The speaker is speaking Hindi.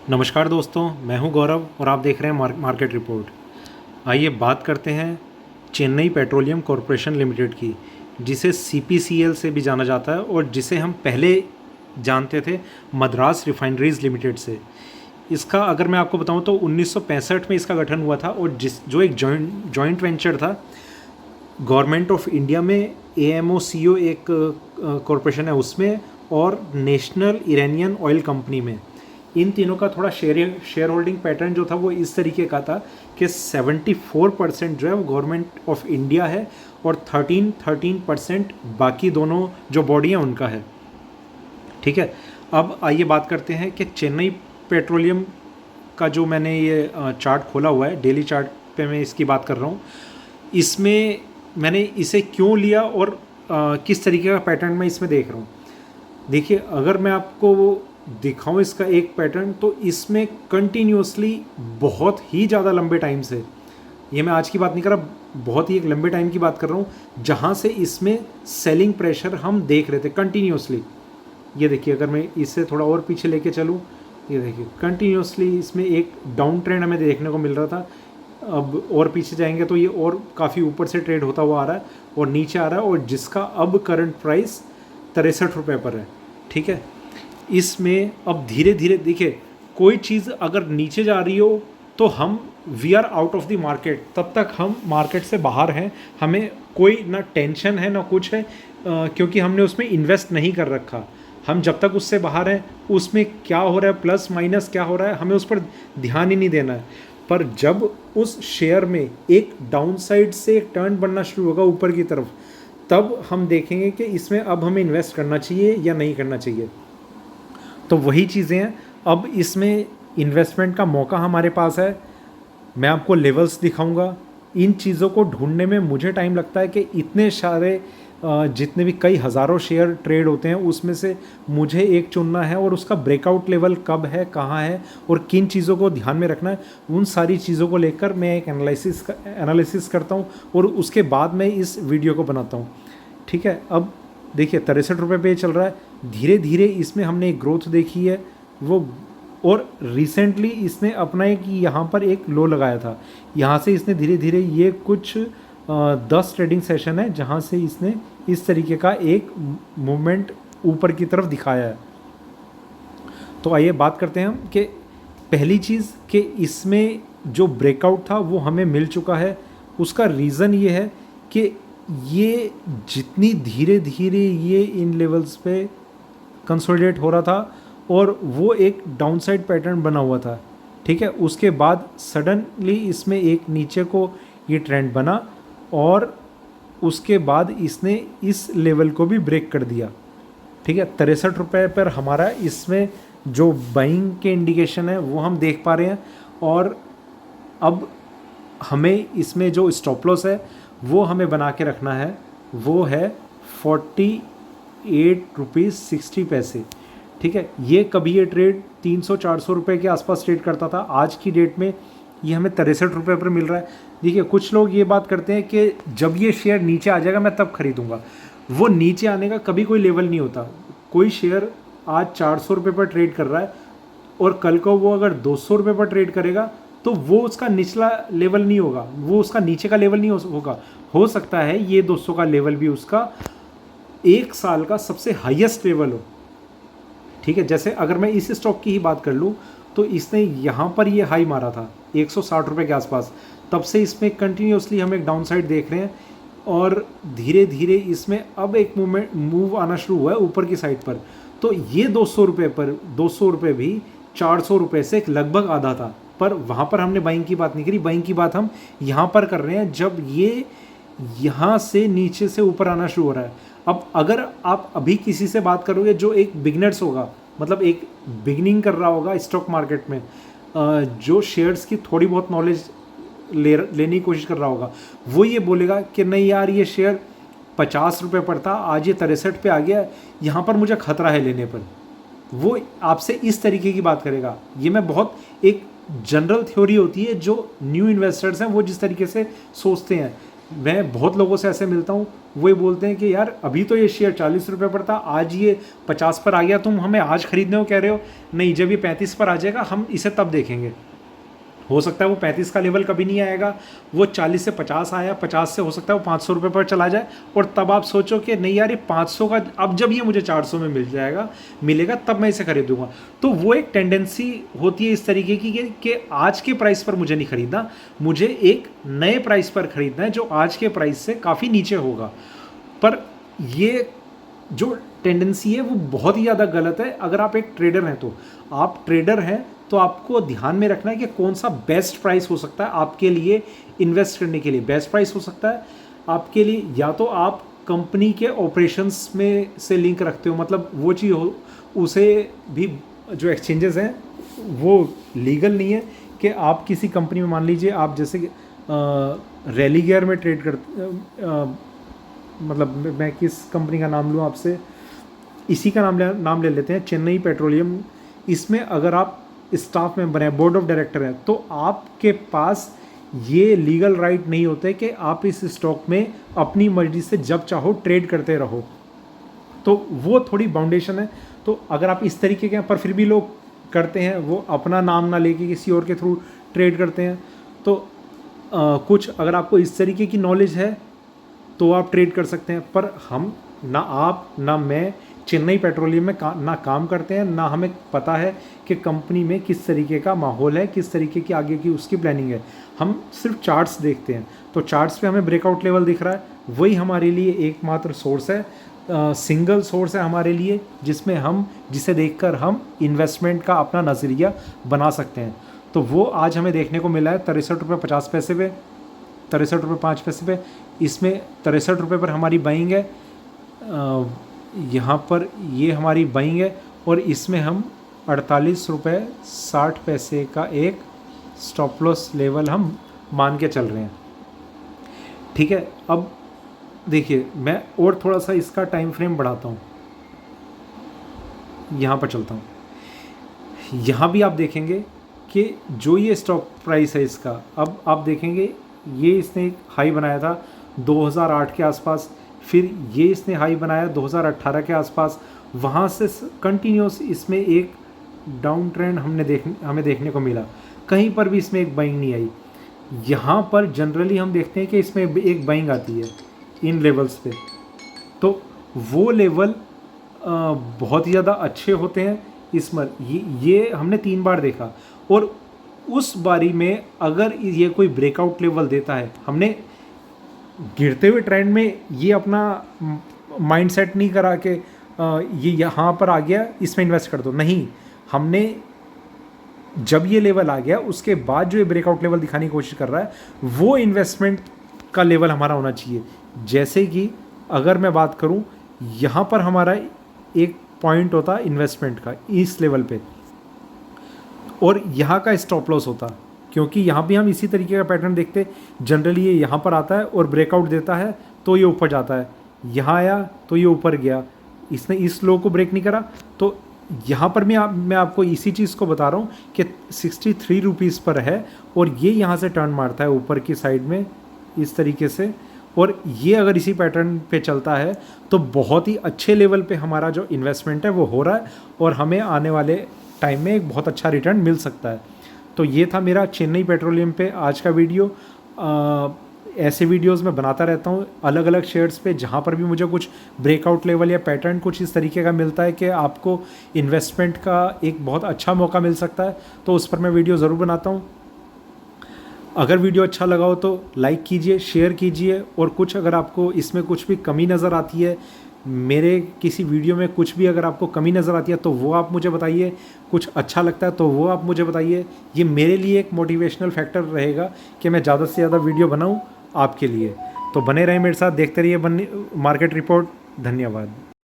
नमस्कार दोस्तों, मैं हूं गौरव और आप देख रहे हैं मार्केट रिपोर्ट। आइए बात करते हैं चेन्नई पेट्रोलियम कॉरपोरेशन लिमिटेड की, जिसे सीपीसीएल से भी जाना जाता है और जिसे हम पहले जानते थे मद्रास रिफाइनरीज लिमिटेड से। इसका अगर मैं आपको बताऊं तो 1965 में इसका गठन हुआ था और जो एक जॉइंट वेंचर था गवर्नमेंट ऑफ इंडिया में, एएमओसीओ एक कॉरपोरेशन है उसमें, और नेशनल इरानियन ऑयल कंपनी में। इन तीनों का थोड़ा शेयर होल्डिंग पैटर्न जो था वो इस तरीके का था कि 74% जो है वो गवर्नमेंट ऑफ इंडिया है और 13% बाकी दोनों जो बॉडी हैं उनका है। ठीक है, अब आइए बात करते हैं कि चेन्नई पेट्रोलियम का जो मैंने ये चार्ट खोला हुआ है, डेली चार्ट पे मैं इसकी बात कर रहा हूँ। इसमें मैंने इसे क्यों लिया और किस तरीके का पैटर्न मैं इसमें देख रहा हूँ। देखिए, अगर मैं आपको दिखाऊं इसका एक पैटर्न, तो इसमें कंटिन्यूसली बहुत ही ज़्यादा लंबे टाइम से, ये मैं आज की बात नहीं कर रहा, बहुत ही एक लंबे टाइम की बात कर रहा हूँ जहाँ से इसमें सेलिंग प्रेशर हम देख रहे थे कंटिन्यूसली। ये देखिए, अगर मैं इससे थोड़ा और पीछे लेके चलूँ, ये देखिए कंटिन्यूसली इसमें एक डाउन ट्रेंड हमें देखने को मिल रहा था। अब और पीछे जाएंगे तो ये और काफ़ी ऊपर से ट्रेड होता हुआ आ रहा है और नीचे आ रहा है, और जिसका अब करंट प्राइस 63 रुपये पर है। ठीक है, इसमें अब धीरे धीरे देखिए, कोई चीज़ अगर नीचे जा रही हो तो हम we are out of the market, तब तक हम मार्केट से बाहर हैं, हमें कोई ना टेंशन है ना कुछ है, क्योंकि हमने उसमें इन्वेस्ट नहीं कर रखा। हम जब तक उससे बाहर हैं, उसमें क्या हो रहा है, प्लस माइनस क्या हो रहा है, हमें उस पर ध्यान ही नहीं देना है। पर जब उस शेयर में एक डाउन साइड से एक टर्न बनना शुरू होगा ऊपर की तरफ, तब हम देखेंगे कि इसमें अब हमें इन्वेस्ट करना चाहिए या नहीं करना चाहिए। तो वही चीज़ें हैं, अब इसमें इन्वेस्टमेंट का मौका हमारे पास है। मैं आपको लेवल्स दिखाऊंगा। इन चीज़ों को ढूंढने में मुझे टाइम लगता है कि इतने सारे जितने भी कई हज़ारों शेयर ट्रेड होते हैं उसमें से मुझे एक चुनना है, और उसका ब्रेकआउट लेवल कब है, कहाँ है और किन चीज़ों को ध्यान में रखना है, उन सारी चीज़ों को लेकर मैं एक एनालिसिस करता हूँ और उसके बाद मैं इस वीडियो को बनाता हूँ। ठीक है, अब देखिए 63 रुपये पे चल रहा है। धीरे धीरे इसमें हमने एक ग्रोथ देखी है वो, और रिसेंटली इसने अपना एक यहाँ पर एक लो लगाया था। यहाँ से इसने धीरे धीरे ये कुछ 10 ट्रेडिंग सेशन है जहाँ से इसने इस तरीके का एक मूवमेंट ऊपर की तरफ दिखाया है। तो आइए बात करते हैं हम कि पहली चीज़ कि इसमें जो ब्रेकआउट था वो हमें मिल चुका है। उसका रीज़न ये है कि ये जितनी धीरे धीरे ये इन लेवल्स पे कंसोलिडेट हो रहा था और वो एक डाउनसाइड पैटर्न बना हुआ था। ठीक है, उसके बाद सडनली इसमें एक नीचे को ये ट्रेंड बना और उसके बाद इसने इस लेवल को भी ब्रेक कर दिया। ठीक है, 63 रुपये पर हमारा इसमें जो बाइंग के इंडिकेशन है वो हम देख पा रहे हैं, और अब हमें इसमें जो स्टॉप लॉस है वो हमें बना के रखना है, वो है 48 रुपीज़ 60 पैसे। ठीक है, ये कभी ये ट्रेड 300-400 रुपये के आसपास ट्रेड करता था, आज की डेट में ये हमें 63 रुपये पर मिल रहा है। देखिए, कुछ लोग ये बात करते हैं कि जब ये शेयर नीचे आ जाएगा मैं तब खरीदूंगा। वो नीचे आने का कभी कोई लेवल नहीं होता। कोई शेयर आज 400 रुपये पर ट्रेड कर रहा है और कल को वो अगर 200 रुपये पर ट्रेड करेगा तो वो उसका निचला लेवल नहीं होगा, वो उसका नीचे का लेवल नहीं होगा। हो सकता है ये 200 का लेवल भी उसका एक साल का सबसे हाईएस्ट लेवल हो। ठीक है, जैसे अगर मैं इस स्टॉक की ही बात कर लूँ तो इसने यहाँ पर ये हाई मारा था 160 रुपये के आसपास, तब से इसमें कंटिन्यूसली हम एक डाउन साइड देख रहे हैं, और धीरे धीरे इसमें अब एक मूव आना शुरू हुआ है ऊपर की साइड पर। तो ये 200 रुपये पर 200 रुपये भी 400 रुपये से लगभग आधा था, पर वहाँ पर हमने बाइंग की बात नहीं करी। बाइंग की बात हम यहाँ पर कर रहे हैं जब ये यहाँ से नीचे से ऊपर आना शुरू हो रहा है। अब अगर आप अभी किसी से बात करोगे जो एक बिगनर्स होगा, मतलब एक बिगनिंग कर रहा होगा स्टॉक मार्केट में, जो शेयर्स की थोड़ी बहुत नॉलेज लेने की कोशिश कर रहा होगा, वो ये बोलेगा कि नहीं यार, ये शेयर 50 रुपये पर था, आज ये 63 पे आ गया, यहाँ पर मुझे खतरा है लेने पर। वो आपसे इस तरीके की बात करेगा। ये मैं बहुत एक जनरल थ्योरी होती है जो न्यू इन्वेस्टर्स हैं वो जिस तरीके से सोचते हैं। मैं बहुत लोगों से ऐसे मिलता हूँ, वो ये बोलते हैं कि यार अभी तो ये शेयर 40 रुपये पर था, आज ये 50 पर आ गया, तुम हमें आज खरीदने को कह रहे हो। नहीं, जब ये 35 पर आ जाएगा हम इसे तब देखेंगे। हो सकता है वो 35 का लेवल कभी नहीं आएगा, वो 40 से 50 आया, 50 से हो सकता है वो 500 रुपये पर चला जाए, और तब आप सोचो कि नहीं यार ये 500 का, अब जब ये मुझे 400 में मिलेगा तब मैं इसे खरीदूंगा। तो वो एक टेंडेंसी होती है इस तरीके की कि आज के प्राइस पर मुझे नहीं खरीदना, मुझे एक नए प्राइस पर खरीदना है जो आज के प्राइस से काफ़ी नीचे होगा। पर ये जो टेंडेंसी है वो बहुत ही ज़्यादा गलत है। अगर आप एक ट्रेडर हैं तो आप ट्रेडर हैं तो आपको ध्यान में रखना है कि कौन सा बेस्ट प्राइस हो सकता है आपके लिए इन्वेस्ट करने के लिए। बेस्ट प्राइस हो सकता है आपके लिए या तो आप कंपनी के ऑपरेशंस में से लिंक रखते हो, मतलब वो चीज़ हो, उसे भी जो एक्सचेंजेस हैं वो लीगल नहीं है कि आप किसी कंपनी में, मान लीजिए आप जैसे रेलिगेयर में ट्रेड करते, मतलब मैं किस कंपनी का नाम लूँ आपसे, इसी का नाम ले लेते हैं, चेन्नई पेट्रोलियम। इसमें अगर आप स्टाफ मेंबर हैं, बोर्ड ऑफ डायरेक्टर हैं, तो आपके पास ये लीगल राइट नहीं होते कि आप इस स्टॉक में अपनी मर्जी से जब चाहो ट्रेड करते रहो। तो वो थोड़ी बाउंडेशन है। तो अगर आप इस तरीके के, पर फिर भी लोग करते हैं, वो अपना नाम ना लेके किसी और के थ्रू ट्रेड करते हैं। तो कुछ अगर आपको इस तरीके की नॉलेज है तो आप ट्रेड कर सकते हैं, पर हम ना आप ना मैं चेन्नई पेट्रोलियम में ना काम करते हैं, ना हमें पता है कि कंपनी में किस तरीके का माहौल है, किस तरीके की आगे की उसकी प्लानिंग है। हम सिर्फ चार्ट्स देखते हैं, तो चार्ट्स पे हमें ब्रेकआउट लेवल दिख रहा है, वही हमारे लिए एकमात्र सोर्स है, सिंगल सोर्स है हमारे लिए, जिसमें हम, जिसे देखकर हम इन्वेस्टमेंट का अपना नज़रिया बना सकते हैं। तो वो आज हमें देखने को मिला है 63 रुपये 50 पैसे पे, 63 रुपये 5 पैसे पे। इसमें 63 रुपये पर हमारी बाइंग है, यहाँ पर ये हमारी बाइंग है, और इसमें हम 48 रुपये 60 पैसे का एक स्टॉप लॉस लेवल हम मान के चल रहे हैं। ठीक है, अब देखिए मैं और थोड़ा सा इसका टाइम फ्रेम बढ़ाता हूँ, यहाँ पर चलता हूँ। यहाँ भी आप देखेंगे कि जो ये स्टॉक प्राइस है इसका, अब आप देखेंगे ये इसने एक हाई बनाया था 2008 के आसपास, फिर ये इसने हाई बनाया 2018 के आसपास, वहाँ से कंटिन्यूस इसमें एक डाउन ट्रेंड हमें देखने को मिला, कहीं पर भी इसमें एक बाइंग नहीं आई। यहाँ पर जनरली हम देखते हैं कि इसमें एक बाइंग आती है इन लेवल्स पे, तो वो लेवल बहुत ही ज़्यादा अच्छे होते हैं। इसमें ये हमने 3 बार देखा, और उस बारी में अगर ये कोई ब्रेकआउट लेवल देता है, हमने गिरते हुए ट्रेंड में ये अपना माइंडसेट नहीं करा कि ये यहाँ पर आ गया इसमें इन्वेस्ट कर दो, नहीं, हमने जब ये लेवल आ गया उसके बाद जो ये ब्रेकआउट लेवल दिखाने की कोशिश कर रहा है वो इन्वेस्टमेंट का लेवल हमारा होना चाहिए। जैसे कि अगर मैं बात करूँ, यहाँ पर हमारा एक पॉइंट होता इन्वेस्टमेंट का इस लेवल पे, और यहाँ का स्टॉप लॉस होता, क्योंकि यहाँ भी हम इसी तरीके का पैटर्न देखते, जनरली ये यहाँ पर आता है और ब्रेकआउट देता है तो ये ऊपर जाता है, यहाँ आया तो ये ऊपर गया, इसने इस लो को ब्रेक नहीं करा। तो यहाँ पर मैं आपको इसी चीज़ को बता रहा हूँ कि 63 रुपीज़ पर है, और ये यहाँ से टर्न मारता है ऊपर की साइड में इस तरीके से, और ये अगर इसी पैटर्न पे चलता है तो बहुत ही अच्छे लेवल पे हमारा जो इन्वेस्टमेंट है वो हो रहा है, और हमें आने वाले टाइम में एक बहुत अच्छा रिटर्न मिल सकता है। तो ये था मेरा चेन्नई पेट्रोलियम पे आज का वीडियो। ऐसे वीडियोस मैं बनाता रहता हूँ अलग अलग शेयर्स पे, जहाँ पर भी मुझे कुछ ब्रेकआउट लेवल या पैटर्न कुछ इस तरीके का मिलता है कि आपको इन्वेस्टमेंट का एक बहुत अच्छा मौका मिल सकता है, तो उस पर मैं वीडियो ज़रूर बनाता हूँ। अगर वीडियो अच्छा लगा हो तो लाइक कीजिए, शेयर कीजिए, और कुछ अगर आपको इसमें कुछ भी कमी नज़र आती है, मेरे किसी वीडियो में कुछ भी अगर आपको कमी नज़र आती है तो वो आप मुझे बताइए, कुछ अच्छा लगता है तो वो आप मुझे बताइए। ये मेरे लिए एक मोटिवेशनल फैक्टर रहेगा कि मैं ज़्यादा से ज़्यादा वीडियो बनाऊं आपके लिए। तो बने रहें मेरे साथ, देखते रहिए मार्केट रिपोर्ट। धन्यवाद।